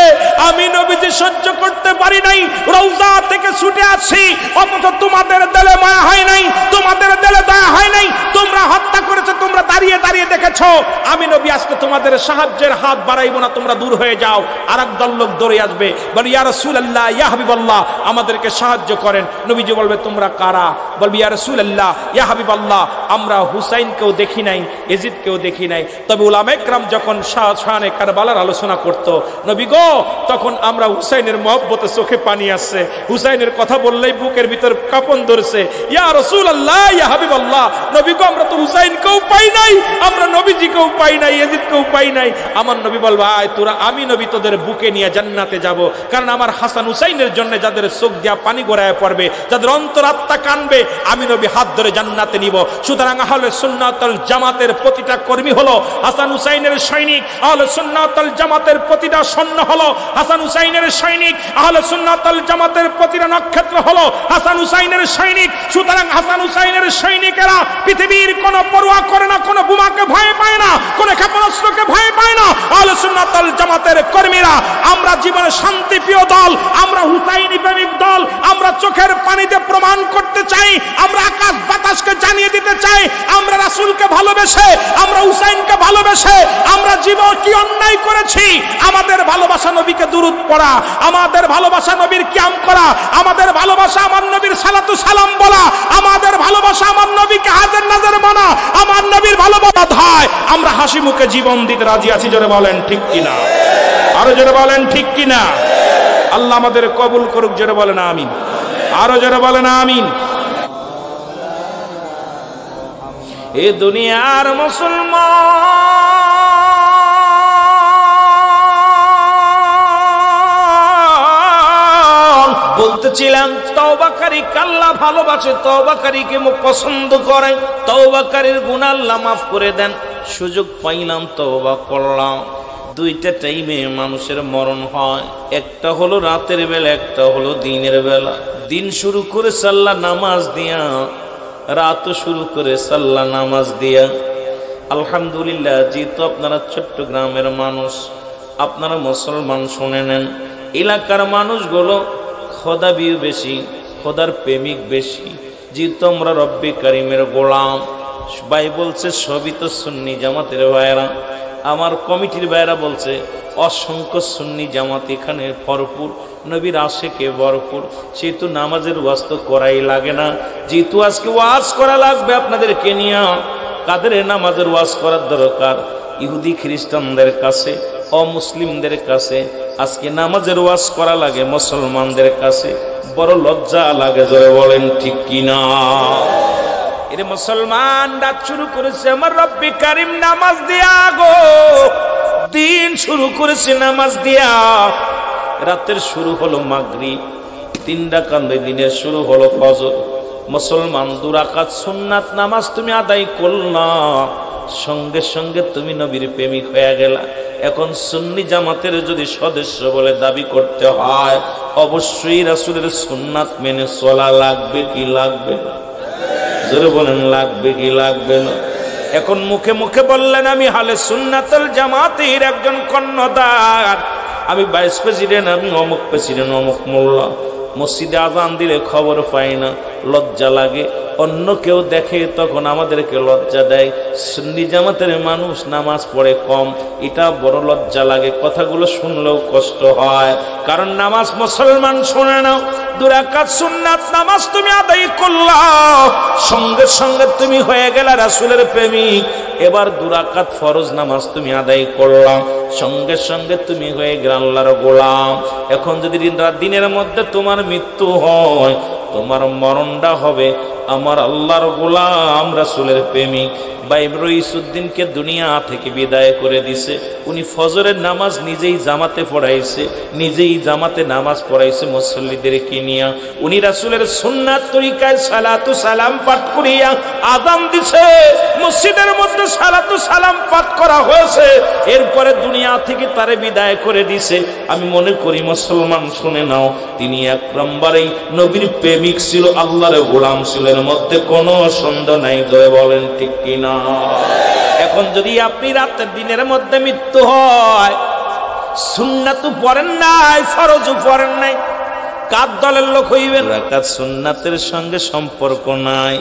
[SPEAKER 1] আমি নবীজি সহ্য করতে পারি নাই, রওজা থেকে ছুটে আসছি। অথচ তোমাদের দিলে মায়া হয় নাই, তোমাদের দিলে দয়া হয় নাই, তোমরা হত্যা করেছো, তোমরা দাঁড়িয়ে দাঁড়িয়ে দেখেছো। আমি নবী আজকে তোমাদের সাহায্যের হাত বাড়াইবো না, তোমরা দূর হয়ে যাও। আর এক দল লোক দৌড়ে আসবে, বলে ইয়া রাসূলুল্লাহ, ইয়া হাবিবাল্লাহ, আমাদেরকে সাহায্য করেন। নবীজি বলবে তোমরা কারা? বলবে ইয়া রাসূলুল্লাহ, ইয়া হাবিবাল্লাহ, আমরা হুসাইনকেও দেখি নাই, এজিদকেও দেখি নাই, তবে উলামায়ে কেরাম যখন শানে কারবালার আলোচনা করত নবী গো, তখন আমরা হুসাইনের মহব্বতে চোখে পানি আসছে, হুসাইনের কথা বললেই বুকের ভিতর কাঁপন ধরছে। ইয়া রাসূলুল্লাহ, ইয়া হাবিবাল্লাহ, নবী গো আমরা তো হুসাইনকেও পাই নাই, আমরা নবীজিকেও পাই নাই, এজিদকেও পাই নাই। আমার নবী বলবে আয় তোরা, আমি নবী তোদের বুকে নিয়ে জান্নাতে যাব। কারণ আমার হাসান হুসাইনের জন্য যাদের চোখ দিয়া পানি গড়ায় পড়বে, যাদের অন্তরাত্মা কানবে, আমি নবী হাত ধরে জান্নাতে নিব। সুতরাং আহলে সুন্নাত ওয়াল জামাতের প্রতিটা কর্মী হলো হাসান হুসাইনের সৈনিক, আহলে সুন্নাত ওয়াল জামাতের প্রতিটা সৈন্য হলো হাসান হুসাইনের সৈনিক, আহলে সুন্নাত ওয়াল জামাতের প্রতিটা নক্ষত্র হলো হাসান হুসাইনের সৈনিক। সুতরাং হাসান হুসাইনের সৈনিকেরা পৃথিবীর কোনো পরোয়া করে না, কোনো বোমাকে ভয় পায় না, কোনো ক্ষেপণাস্ত্রকে ভয় পায় না। আহলে সুন্নাত ওয়াল জামাতের কর্মীরা আমরা জীবনে শান্তিপ্রিয় দল, আমরা হুসাইনি প্রেমিক দল। আমরা চোখের পানিতে প্রমাণ করতে চাই, আমরা আকাশ বাতাসকে জানিয়ে দিতে চাই, আমরা রাসূলকে ভালোবেসে, আমরা হুসাইনকে ভালোবেসে আমরা জীবন কি অন্যায় করেছি। আমাদের ভালোবাসা নবীকে দুরূদ পড়া, আমাদের ভালোবাসা নবীর কিয়াম করা, আমাদের ভালোবাসা আমার নবীর সালাতু সালাম বলা, আমাদের ভালোবাসা আমার নবীকে হাজির নাজর মানা, আমার নবীর ভালোবাসা হয় আমরা হাসি মুখে জীবন দিতে রাজি আছি। জোরে বলেন ঠিক কিনা? আরো জোরে বলেন ঠিক কিনা? আল্লাহ আমাদের কবুল করুক। জোরে বলেন আমিন। আরো জোরে বলেন আমিন। এ দুনিয়ার মুসলমান বলতেছিলাম তওবাকারী আল্লাহ ভালোবাসে, তওবাকারীকে পছন্দ করে, তওবাকারীর গুনাহ আল্লাহ মাফ করে দেন। সুযোগ পাইলাম তওবা করলাম। দুইটা টাইমে মানুষের মরণ হয়, একটা হলো রাতের বেলা, একটা হলো দিনের বেলা। দিন শুরু করে সাল্লাহ নামাজ দিয়া, রাতও শুরু করে সাল্লাহ নামাজ দিয়া। আলহামদুলিল্লাহ, যেহেতু আপনারা চট্টগ্রামের মানুষ, আপনারা মুসলমান, শুনে নেন, এলাকার মানুষগুলো খোদাবিও বেশি, খোদার প্রেমিক বেশি। যেহেতু আমরা রব্বে কারিমের গোলাম, ভাই বলছে সবই তো সুন্নি জামাতের ভাইয়েরা। আমার কমিটির ভাইয়েরা বলছে অসংখ্য সুন্নি জামাত এখানে ভরপুর, নবীর আশেকে ভরপুর। সেহেতু নামাজের ওয়াজ তো করাই লাগে না। যেহেতু আজকে ওয়াজ করা লাগবে আপনাদেরকে নিয়ে, কাদের নামাজের ওয়াজ করার দরকার? ইহুদি খ্রিস্টানদের কাছে, অমুসলিমদের কাছে আজকে নামাজের ওয়াজ করা লাগে, মুসলমানদের কাছে বড় লজ্জা লাগে। জোরে বলেন ঠিক কিনা? এর মুসলমান রাত শুরু করেছে আমার রব্বে কারিম নামাজ দিয়া গো, দিন শুরু করেছে নামাজ দিয়া। রাতের শুরু হলো মাগরিব, 3 রাকাত, দিনের শুরু হলো ফজর। মুসলমান 2 রাকাত সুন্নাত নামাজ তুমি আদায় করলা, সঙ্গে সঙ্গে তুমি নবীর প্রেমিক হয়ে গেলা। এখন সুন্নি জামাতের যদি সদস্য বলে দাবি করতে হয়, অবশ্যই রাসূলের সুন্নাত মেনে চলা লাগবে কি লাগবে না? জোরে বলেন, লাগবে কি লাগবে না? এখন মুখে মুখে বললেন আমি হালে সুন্নাতুল জামাতের একজন কর্ণধার, আমি ভাইস প্রেসিডেন্ট, আমি অমুক প্রেসিডেন্ট, অমুক মোল্লা। মসজিদে আজান দিলে খবর পাই না, লজ্জা লাগে। অন্য কেউ দেখে তখন আমাদেরকে লজ্জা দেয়। সুন্নি জামাতের মানুষ নামাজ পড়ে কম, এটা বড় লজ্জা লাগে। কথাগুলো শুনলেও কষ্ট হয়, কারণ নামাজ মুসলমান শুনে নাও। 2 রাকাত সুন্নাত নামাজ তুমি আদায় করলা, সঙ্গে সঙ্গে তুমি হয়ে গেলা রাসূলের প্রেমিক। এবার 2 রাকাত ফরজ নামাজ তুমি আদায় করলা, সঙ্গে সঙ্গে তুমি হয়ে গেলা আল্লাহর গোলাম। এখন যদি দিনের মধ্যে তোমার মৃত্যু হয়, তোমার মরণটা হবে আমার আল্লাহর গোলাম রাসূলের প্রেমিক। ভাই রইসুদ্দিনকে দুনিয়া থেকে বিদায় করে দিছে। উনি ফজরের নামাজ নিজেই জামাতে পড়াইছে, নিজেই জামাতে নামাজ পড়াইছে মুসল্লিদেরকে নিয়ে। উনি রাসূলের সুন্নাত তরিকায় সালাতু সালাম পাঠ করিয়া আযান দিছে, মসজিদের মধ্যে সালাতু সালাম পাঠ করা হয়েছে। এরপরে দুনিয়া থেকে তারে বিদায় করে দিছে। আমি মনে করি মুসলমান শুনে নাও, তিনি 1 নম্বরেই নবীর প্রেমিক ছিল, আল্লাহর গোলাম ছিল, এর মধ্যে কোনো সন্দেহ নাই। জয় বলেন ঠিক কিনা? এখন যদি আপনি রাতের দিনের মধ্যে মৃত্যু হয়, সুন্নাতও পড়েন নাই, ফরজও পড়েন নাই, কার দলের লোক হইবেন? রাকাত সুন্নাতের সঙ্গে সম্পর্ক নাই,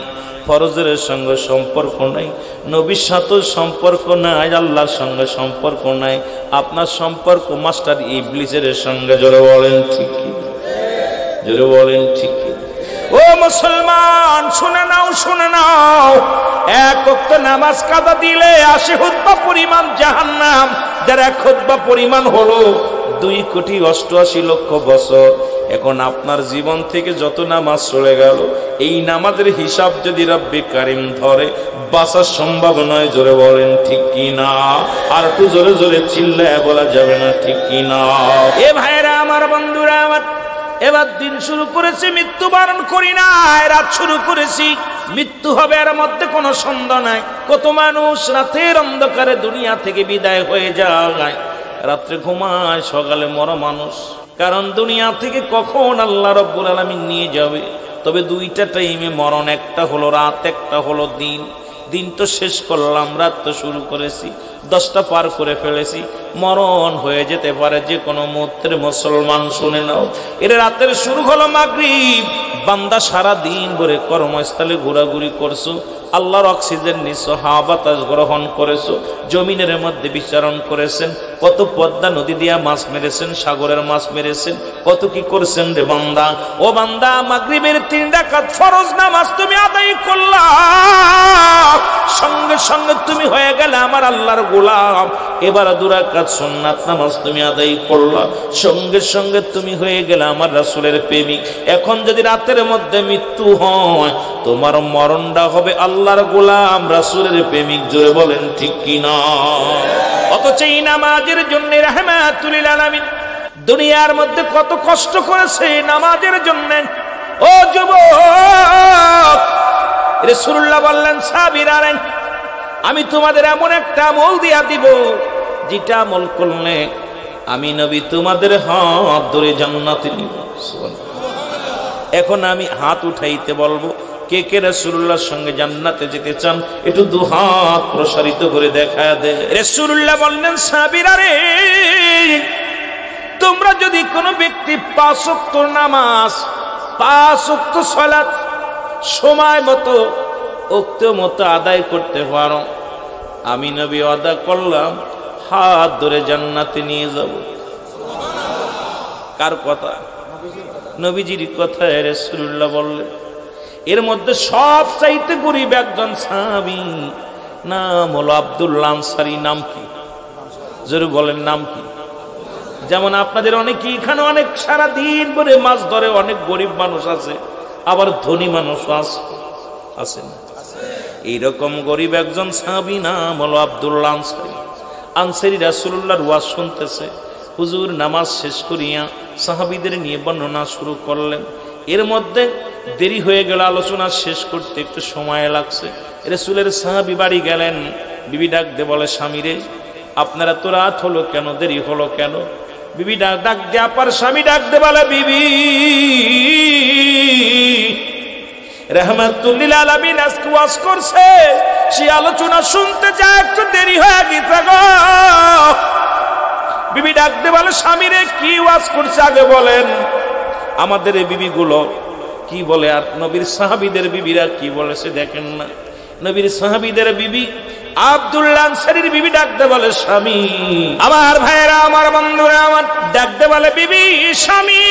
[SPEAKER 1] ফরজের সঙ্গে সম্পর্ক নাই, নবীর সাথে সম্পর্ক নাই, আল্লাহর সঙ্গে সম্পর্ক নাই। আপনার সম্পর্ক মাস্টার ইবলিসের সঙ্গে। জোরে বলেন ঠিক কি? জোরে বলেন ঠিক কি? ও মুসলমান শুনে নাও, শুনে নাও, 1 ওয়াক্ত নামাজ কাজা দিলে 80 খুতবা পরিমাণ জাহান্নাম, যার 1 খুতবা পরিমাণ হলো 2,88,00,000 বছর। এখন আপনার জীবন থেকে যত নামাজ চলে গেল, এই নামাজের হিসাব যদি রব্বে কারিম ধরে, বাঁচা সম্ভব নয়। জোরে বলেন ঠিক কি না? আর একটু জোরে জোরে চিল্লায় বলা যাবে না ঠিক কি না? এ ভাইরা আমার, বন্ধুরা আমার, এবার দিন শুরু করেছি, মৃত্যুবরণ করি না, রাত শুরু করেছি, মৃত্যু হবে, এর মধ্যে কোনো সন্দেহ নাই। কত মানুষ রাতের অন্ধকারে দুনিয়া থেকে বিদায় হয়ে যায়, রাত্রে ঘুমায়, সকালে মরা মানুষ। কারণ দুনিয়া থেকে কখন আল্লাহ রাব্বুল আলামিন নিয়ে যাবে। তবে 2টা টাইমে মরণ, একটা হলো রাত, একটা হলো দিন। দিন তো শেষ করলাম, রাত তো শুরু করেছি, 10টা পার করে ফেলেছি। মরণ হয়ে যেতে পারে যে কোনো মুহূর্তে। মুসলমান শুনে নাও, এর রাতের শুরু হলো মাগরিব। বান্দা সারা দিন ভরে কর্মস্থলে ঘোরাঘুরি করছো, আল্লাহর অক্সিজেন নিছো, হাওয়া বাতাস গ্রহণ করেছো, জমিনের মধ্যে বিচরণ করেছেন, কত পদ্মা নদী দিয়া মাছ মেরেছেন, সাগরের মাছ মেরেছেন, কত কি করছেন রে বান্দা। ও বান্দা, মাগরিবের 3 রাকাত ফরজ নামাজ তুমি আদায় করলা, সঙ্গে সঙ্গে তুমি হয়ে গেলে আমার আল্লাহর গোলাম। এবার 2 রাকাত সুন্নাত নামাজ তুমি আদায় করলা, সঙ্গে সঙ্গে তুমি হয়ে গেলে আমার রাসূলের প্রেমিক। এখন যদি রাতের মধ্যে মৃত্যু হয়, তোমার মরণটা হবে আল্লাহর গোলাম, রাসূলের প্রেমিক। জোরে বলেন ঠিক কিনা? অথচ এই নামাজের জন্য রাহমাতুল লিল আলামিন দুনিয়ার মধ্যে কত কষ্ট করেছে নামাজের জন্য। ও যুবক, রাসূলুল্লাহ বললেন, সাহাবীরা, আমি তোমাদের এমন একটা আমল দিয়া দিব, যেটা আমল করলে আমি নবী তোমাদের হাত ধরে জান্নাতে নিব। এখন আমি হাত উঠাইতে বলবো, কে কে রাসূলুল্লাহর সঙ্গে জান্নাতে যেতে চান? একটু 2 হাত প্রসারিত করে দেখা দে। রাসূলুল্লাহ বললেন, সাহাবীরা রে, তোমরা যদি কোনো ব্যক্তি 5 ওয়াক্ত নামাজ, 5 ওয়াক্ত সালাত সময় মতো, ওক্ত মতো আদায় করতে পারো, আমি নবী ওয়াদা করলাম হাত ধরে জান্নাতে নিয়ে যাব। কার কথা? নবীজির কথা। রাসূলুল্লাহ বললেন, এর মধ্যে সবচাইতে গরীব একজন সাহাবী, নাম হলো আব্দুল্লাহ আনসারী। নাম কি? জোরে বলেন, নাম কি? যেমন আপনাদের অনেকে এখানে অনেক সারা দিন ধরে মাছ ধরে, অনেক গরিব মানুষ আছে, আবার ধনী মানুষ আছে না? এইরকম গরিব একজন সাহাবী, নাম হলো আব্দুল্লাহ আনসারী। আনসারী রাসূলুল্লাহর ওয়াজ শুনতেছে। হুজুর নামাজ শেষ করিয়া সাহাবীদের নিয়ে বর্ণনা শুরু করলেন। এর মধ্যে দেরি হয়ে গেল, আলোচনা শেষ করতে একটু সময় লাগছে। রাসূলের সাহাবী বাড়ি গেলেন, বিবি ডাক দিয়ে বলে, স্বামী রে, আপনারা তো রাত হলো কেন, দেরি হলো কেন? বিবি ডাক দিয়ে, আপার স্বামী ডাক দিয়ে বলে, বিবি রাহমাতুল লিল আলামিন আজকে ওয়াজ করছে, সেই আলোচনা শুনতে যা একটু দেরি হয়ে গেছে গো। বিবি ডাক দিয়ে বলে, স্বামী রে, কি ওয়াজ করছে আগে বলেন। আমাদের এই বিবিগুলো কি বলে আর নবীর সাহাবীদের বিবিরা কি বলেছে দেখেন না। নবীর সাহাবীদের বিবি আব্দুল্লাহ আনসারীর বিবি ডাক দিয়ে বলে, স্বামী। আমার ভাইরা, আমার বন্ধুরা, আমার ডাক দিয়ে বলে, বিবি স্বামী।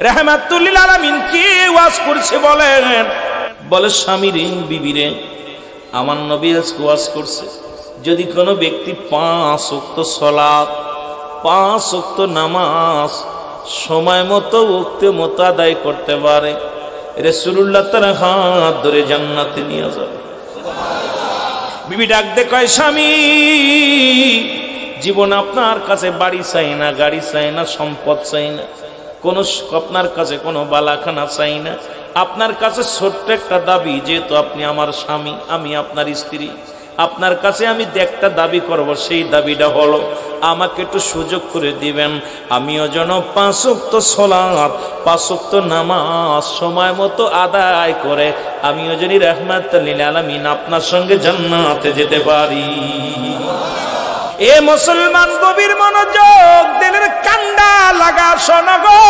[SPEAKER 1] রাহমাতুল লিল আলামিন কি ওয়াজ করছে বলেন। বলে, স্বামী রে, বিবি রে, আমার নবী আজকে ওয়াজ করছে, যদি কোনো ব্যক্তি 5 ওয়াক্ত সালাত, 5 ওয়াক্ত নামাজ সময় মতো ওক্তে মতো আদায় করতে পারে, রাসূলুল্লাহ তার হাত ধরে জান্নাতে নিয়ে যাবে। বিবি ডাক দিয়ে কয়, স্বামী, জীবন আপনার কাছে বাড়ি চাই না, গাড়ি চাই না, সম্পদ চাই না, কোন আপনার কাছে কোনো বালাখানা চাই না। আপনার কাছে ছোট্ট একটা দাবি, যেহেতু আপনি আমার স্বামী, আমি আপনার স্ত্রী, আপনার কাছে আমি একটা দাবি করব, সেই দাবিটা হলো আমাকে একটু সুযোগ করে দিবেন, আমিও যেন 5 ওয়াক্ত সালাত, 5 ওয়াক্ত নামাজ সময় মতো আদায় করে আমিও যেন রাহমাতুল লিল আলামিন আপনার সঙ্গে জান্নাতে যেতে পারি। এ মুসলমান, গভীর মনোযোগ, দিলের কান্ডা লাগা শোনো গো।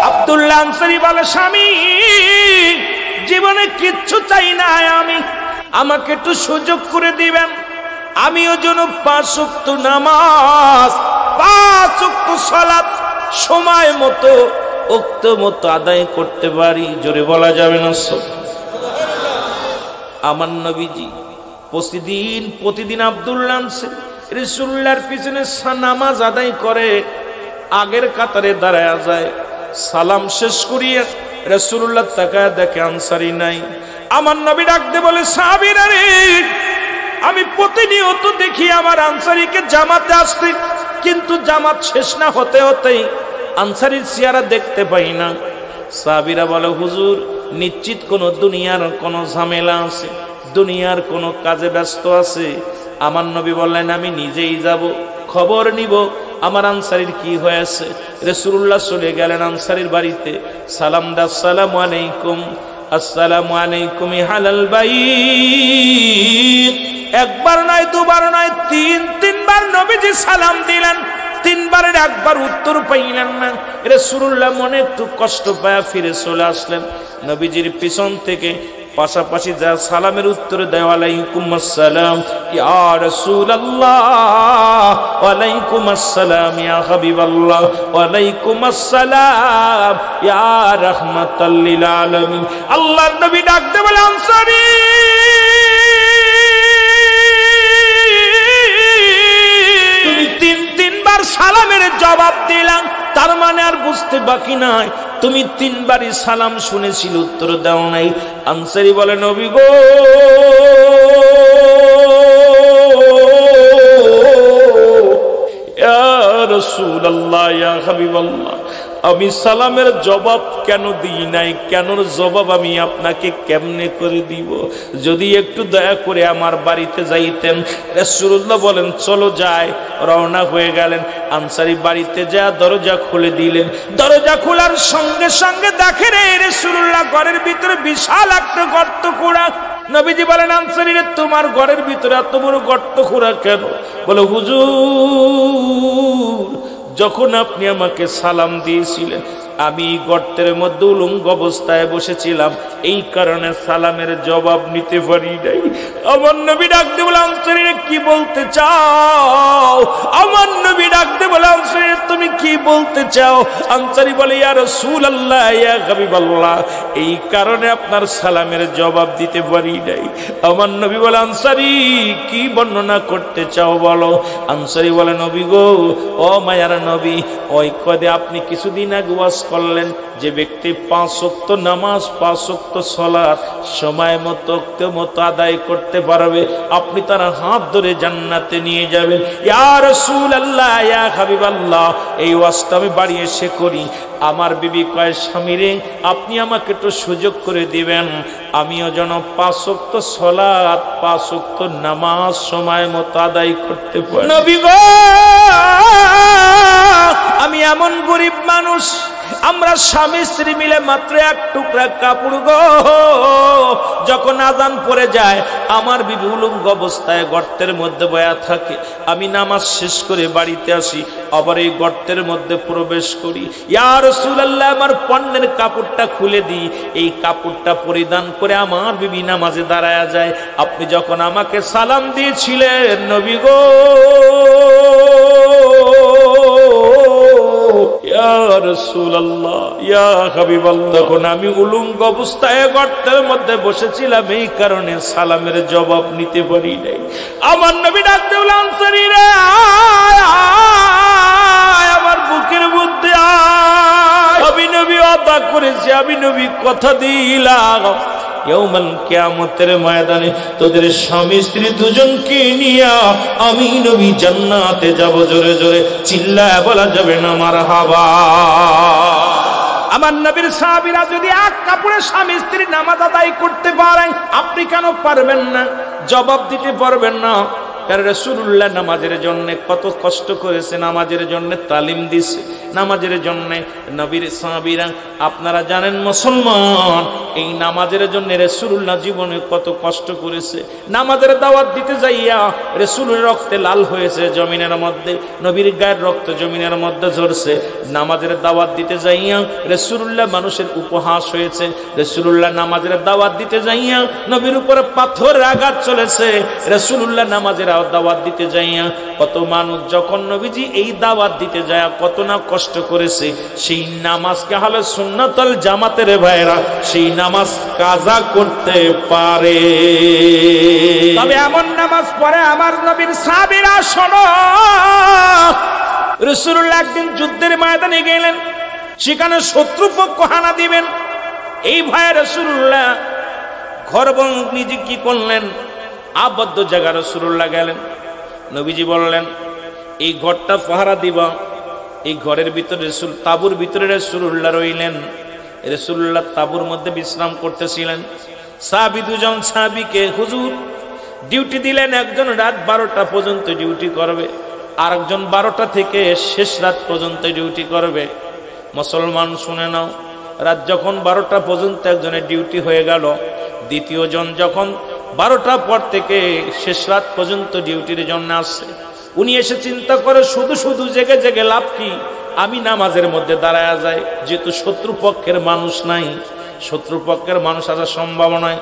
[SPEAKER 1] আব্দুল্লাহ আনসারী বলে, স্বামী, জীবনে কিচ্ছু চাই না আমি, আমাকে একটু সুযোগ করে দিবেন, আমিও যেন 5 ওয়াক্ত নামাজ, 5 ওয়াক্ত সালাত সময় মতো ওক্ত মতো আদায় করতে পারি। জোরে বলা যাবে না? আমার নবীজি প্রতিদিন আব্দুল্লাহ রাসূলুল্লাহর পিছনে নামাজ আদায় করে, আগের কাতারে দাঁড়ায় যায়, সালাম শেষ করিয়ে রাসূলুল্লাহ তাকায় দেখে আনসারী নাই। আমার নবী ডাক দিয়ে বলে, সাহাবীরা রে, আমি প্রতিনিয়ত দেখি আমার আনসারীকে জামাতে আসতে, কিন্তু জামাত শেষ না হতে হতেই আনসারীর চেহারা দেখতে পাই না। সাহাবীরা বলে, হুজুর, নিশ্চিত কোনো দুনিয়ার কোনো ঝামেলা আছে, দুনিয়ার কোনো কাজে ব্যস্ত আছে। আমার নবী বললেন, আমি নিজেই যাব, খবর নিব আমার আনসারীর কি হয়েছে। রাসূলুল্লাহ চলে গেলেন আনসারীর বাড়িতে, সালাম দা, আসসালামু আলাইকুম, আসসালামু আলাইকুম হালাল বাইত। একবার নয়, দুবার নয়, 3বার নবীজি সালাম দিলেন, 3বারের একবার উত্তর পাইলেন না। রাসূলুল্লাহ মনে একটু কষ্ট পায় ফিরে চলে আসলেন। নবীজির পিছন থেকে পাশাপাশি যা সালামের উত্তর দেয়, ওয়ালাইকুম আসসালাম ইয়া রাসূলুল্লাহ, ওয়ালাইকুম আসসালাম ইয়া হাবিবাল্লাহ, ওয়ালাইকুম আসসালাম ইয়া রাহমাতাল লিল আলামিন। আল্লাহর নবী ডাক দিয়ে বলে, আনসারী, তুমি 3বার সালামের জবাব দিলাম, তার মানে আর বুঝতে বাকি নাই তুমি 3বারই সালাম শুনেছিল, উত্তর দাও নাই। আনসারী বলে, নবী গো, ইয়া রাসূলুল্লাহ, ইয়া হাবিবাল্লাহ, আমি সালামের জবাব কেন দিই নাই, কেন জবাব আমি আপনাকে কেমনে করে দিব? যদি একটু দয়া করে আমার বাড়িতে যাইতেন। রাসূলুল্লাহ বলেন, চলো যাই। রওনা হয়ে গেলেন। আনসারী বাড়িতে যা দরজা খুলে দিলেন। দরজা খোলার সঙ্গে সঙ্গে দেখে রে রাসূলুল্লাহ ঘরের ভিতরে বিশাল একটা গর্ত খোঁড়া। নবীজি বলেন, আনসারী রে, তোমার ঘরের ভিতরে এত বড় গর্ত খোঁড়া কেন? বলে, হুজুর, যখন আপনি আমাকে সালাম দিয়েছিলেন, আমি গর্তের মধ্যে উলঙ্গ অবস্থায় বসেছিলাম, এই কারণে সালামের জবাব নিতে পারি নাই। আমার নবী ডাক দিয়ে বলে, আনসারী রে, কি বলতে চাও? আমার নবী ডাক দিয়ে বলে, আনসারী রে, তুমি কি বলতে চাও? আনসারী বলে, ইয়া রাসূলুল্লাহ, ইয়া হাবিবাল্লাহ, এই কারণে আপনার সালামের জবাব দিতে পারি নাই। আমার নবী বলে, আনসারী, কি বর্ণনা করতে চাও বলো। আনসারী বলে, নবী গো, ও মায়ার নবী, ওই কদে আপনি কিছুদিন আগে ওয়াজ করলেন, যে ব্যক্তি 5 ওয়াক্ত নামাজ 5 ওয়াক্ত সালাত সময় মতো আদায় করতে পারবে, আপনি তার হাত ধরে জান্নাতে নিয়ে যাবেন। ইয়া রাসূলুল্লাহ, ইয়া হাবিবাল্লাহ, এই ওয়াজটা আমি বাড়ি এসে করি। আমার বিবি কয়, স্বামী রে, আপনি আমাকে একটু সুযোগ করে দিবেন, আমিও যেন 5 ওয়াক্ত সালাত 5 ওয়াক্ত নামাজ সময় মতো আদায় করতে পারি। নবী গো, আমি এমন গরিব মানুষ, আমরা স্বামী স্ত্রী মিলে মাত্র 1 টুকরা কাপড় গো। যখন আজান পড়ে যায়, আমার বিবি উলঙ্গ অবস্থায় গর্তের মধ্যে বয়া থাকে। আমি নামাজ শেষ করে বাড়িতে আসি, আবার এই গর্তের মধ্যে প্রবেশ করি। ইয়া রাসূলুল্লাহ, আমার পণ্যের কাপড়টা খুলে দিই, এই কাপড়টা পরিধান করে আমার বিবি নামাজে দাঁড়ায়া যায়। আপনি যখন আমাকে সালাম দিয়েছিলেন নবী গো, ইয়া রাসূলুল্লাহ, ইয়া হাবিবাল্লাহ, তখন আমি উলঙ্গ অবস্থায় গর্তের মধ্যে বসেছিলাম, এই কারণে সালামের জবাব নিতে পারি নাই। আমার নবী ডাক দিলেন, আনসারী রে, আমার বুকের মধ্যে আয়। আমি নবী ওয়াদা করেছি, আমি নবী কথা দিলাম, ইয়াউমাল কিয়ামতের ময়দানে তোদের স্বামী স্ত্রী দুজনকে নিয়ে আমি নবী জান্নাতে যাব। জোরে জোরে চিল্লায় বলা যাবে না মারহাবা। আমার নবীর সাহাবীরা যদি 1 কাপড়ে স্বামী স্ত্রী নামাজ আদায় করতে পারেন, আপনি কেন পারবেন না? জবাব দিতে পারবেন না? কারণ রাসূলুল্লাহ নামাজের জন্য কত কষ্ট করেছে, নামাজের জন্য তালিম দিছে, নামাজের জন্য নবীর সাহাবীরা। আপনারা জানেন মুসলমান, এই নামাজের জন্য রাসূলুল্লাহ জীবনে কত কষ্ট করেছে। নামাজের দাওয়াত দিতে যাইয়া রাসূলের রক্তে লাল হয়েছে জমিনের মধ্যে, নবীর গায়ের রক্ত জমিনের মধ্যে ঝরছে। নামাজের দাওয়াত দিতে যাইয়া রাসূলুল্লাহ মানুষের উপহাস হয়েছে। রাসূলুল্লাহ নামাজের দাওয়াত দিতে যাইয়া নবীর উপরে পাথরের আঘাত চলেছে। রাসূলুল্লাহ নামাজের দাওয়াত দিতে যাইয়া কত মানুষ, যখন নবীজি এই দাওয়াত দিতে যায় কত না কষ্ট করেছে। সেই নামাজকে হলে সুন্নাতুল জামাতের ভাইরা সেই নামাজ কাজা করতে পারে, তবে এমন নামাজ পড়ে আমার নবীর সাহাবীরা। শোনো, রাসূলুল্লাহ একদিন যুদ্ধের ময়দানে গেলেন, সেখানে শত্রুপক্ষ হানা দিবেন। এই ভয়ে রাসূলুল্লাহ ঘর নিজে কি করলেন, আবদ্ধ জায়গা রাসূলুল্লাহ গেলেন। নবীজি বললেন, এই ঘরটা পাহারা দিবা। এই ঘরের ভিতরে রাসূল তাঁবুর ভিতরে রাসূলুল্লাহ রইলেন। রাসূলুল্লাহ তাঁবুর মধ্যে বিশ্রাম করতেছিলেন। সাহাবী দুজন সাহাবীকে হুজুর ডিউটি দিলেন, একজন রাত 12টা পর্যন্ত ডিউটি করবে, আরেকজন 12টা থেকে শেষ রাত পর্যন্ত ডিউটি করবে। মুসলমান শুনে নাও, রাত যখন 12টা পর্যন্ত একজনের ডিউটি হয়ে গেল, দ্বিতীয় জন যখন 12টার পর থেকে শেষ রাত পর্যন্ত ডিউটির জন্য আসছে, উনি এসে চিন্তা করে শুধু শুধু জেগে জেগে লাভ কি, আমি নামাজের মধ্যে দাঁড়ায়া যাই। যেহেতু শত্রুপক্ষের মানুষ নাই, শত্রুপক্ষের মানুষ আসার সম্ভাবনায়,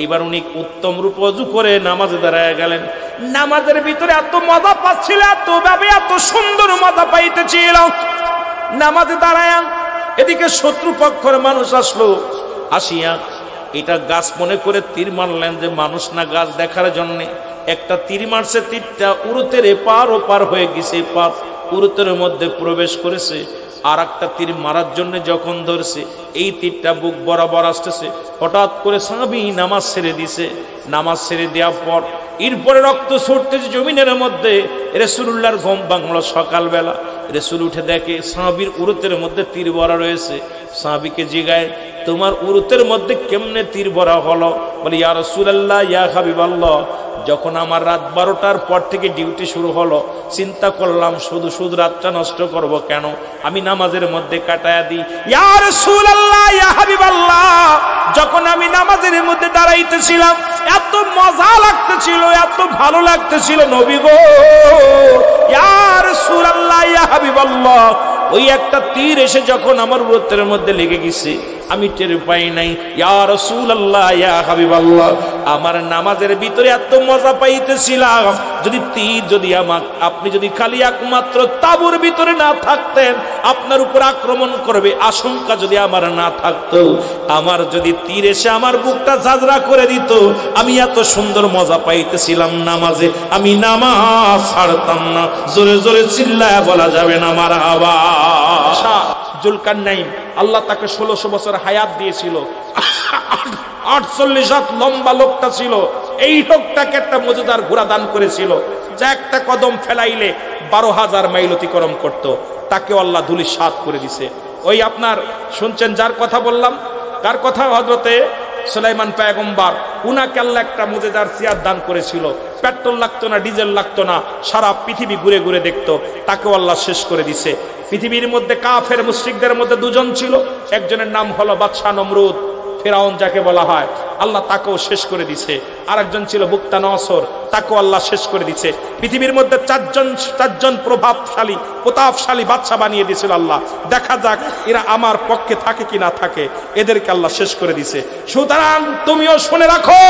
[SPEAKER 1] এইবার উনি উত্তম রূপ ওযু করে নামাজে দাঁড়ায়া গেলেন। নামাজের ভিতরে এত মজা পাচ্ছিল, এত ভাবে এত সুন্দর মজা পাইতেছিল নামাজে দাঁড়ায়া। এদিকে শত্রুপক্ষের মানুষ আসলো, আসিয়া এটা গাছ মনে করে তীর মারলেন, যে মানুষ না গাছ দেখার জন্য। একটা তীর মারছে, তীরটা উরুতের এপার ওপার হয়ে গেছে, এপার উরুতের মধ্যে প্রবেশ করেছে। আর একটা তীর মারার জন্য যখন ধরছে, এই তীরটা বুক বরাবর আসতেছে। হঠাৎ করে সাহাবী নামাজ ছেড়ে দিছে। নামাজ ছেড়ে দেওয়ার পর এরপরে রক্ত ছড়তেছে জমিনের মধ্যে। রাসূলুল্লাহর ঘুম ভাঙলো সকালবেলা। রাসূল উঠে দেখে সাহাবীর উরুতের মধ্যে তীর ভরা রয়েছে। সাহাবীকে জিগায়, তোমার উরুতের মধ্যে কেমনে তীর ভরা হলো? বলে, ইয়া রাসূলুল্লাহ, ইয়া হাবিবাল্লাহ, যখন আমার রাত 12টার পর থেকে ডিউটি শুরু হলো, চিন্তা করলাম শুধু শুধু রাতটা নষ্ট করব কেন, আমি নামাজের মধ্যে কাটায়া দিই। ইয়া রাসূলুল্লাহ, ইয়া হাবিবাল্লাহ, যখন আমি নামাজের মধ্যে দাঁড়াইতেছিলাম, এত মজা লাগতেছিল, এত ভালো লাগতেছিল নবী গো, ইয়া রাসূলুল্লাহ, ইয়া হাবিবাল্লাহ, ওই একটা তীর এসে যখন আমার উরুতের মধ্যে লেগে গেছে, আমি টের পাই নাই। ইয়া রাসূলুল্লাহ, ইয়া হাবিবাল্লাহ, আমার নামাজের ভিতরে এত মজা পাইতেছিলাম, যদি তীর যদি আপনি যদি খালি একমাত্র তাঁবুর ভিতরে না থাকতেন, আপনার উপর আক্রমণ করবে আশঙ্কা যদি আমার না থাকতো, আমার যদি তীর এসে আমার বুকটা ঝাঁঝরা করে দিত, আমি এত সুন্দর মজা পাইতেছিলাম নামাজে, আমি নামাজ ছাড়তাম না। জোরে জোরে চিল্লায় বলা যাবে না মারহাবা। জুলকারনাইন, আল্লাহ তাকে 1600 বছর হায়াত দিয়েছিল। 48 হাত লম্বা লোকটা ছিল। এই লোকটাকে একটা মজুদার ঘোড়া দান করেছিল, যা একটা কদম ফেলাইলে 12,000 মাইল অতিক্রম করত। তাকে আল্লাহ ধূলিসাৎ করে দিছে। ওই আপনার শুনছেন যার কথা বললাম, কার কথা? হযরতে সুলাইমান পয়গম্বর। উনাকে আল্লাহ একটা মুজেদার চেয়ার দান করেছিল। পেট্রোল লাগতো না, ডিজেল লাগতো না, সারা পৃথিবী ঘুরে ঘুরে দেখতো। তাকেও আল্লাহ শেষ করে দিছে। পৃথিবীর মধ্যে কাফের মুশরিকদের মধ্যে দুজন ছিল, একজনের নাম হলো বাদশাহ নমরুদ, ফেরাউন যাকে বলা হয়, আল্লাহ তাকেও শেষ করে দিছে। আরেকজন ছিল বুকতানসর, তাকেও আল্লাহ শেষ করে দিছে। পৃথিবীর মধ্যে চারজন প্রতাপশালী বাদশা বানিয়ে দিয়েছিল আল্লাহ। দেখা যাক এরা আমার পক্ষে থাকে কি না থাকে, এদেরকে আল্লাহ শেষ করে দিছে। সুতরাং তুমিও শুনে রাখো।